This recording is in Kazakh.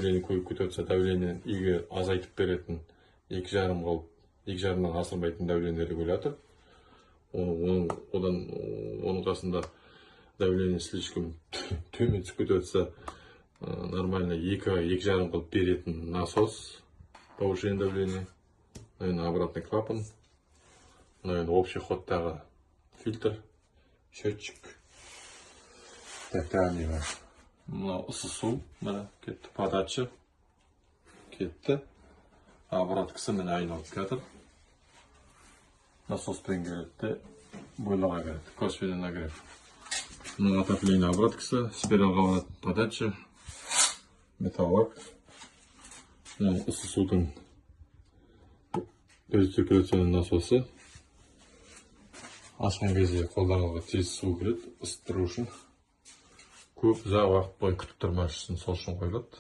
давление көйіп кетсе, давление үйге азайтып беретін 2,5 қылып, 2,5-нан асырмайтын давление регулятор. Оның қасында давление слишком төмен түсіп кетсе, нормально 2,5 қылып беретін насос, повышение давления, обратный клапан, общий ходтағы фильтр, счетчик. Так, далее. Ысы су, кетті, подача, кетті. Обраткасы мен айналып кетір. Насоспен келеді, бойлаға келеді, косвенный нагрев. Отопление обраткасы, спиралға подача, металлок. Ысы судың рециркуляционный насосы. Ашқан кезде қолдануға тез су кіреді, ысыттыру үшін. Көп ұзақ уақыт бойы күтіп тұрмас үшін сол үшін қойылады.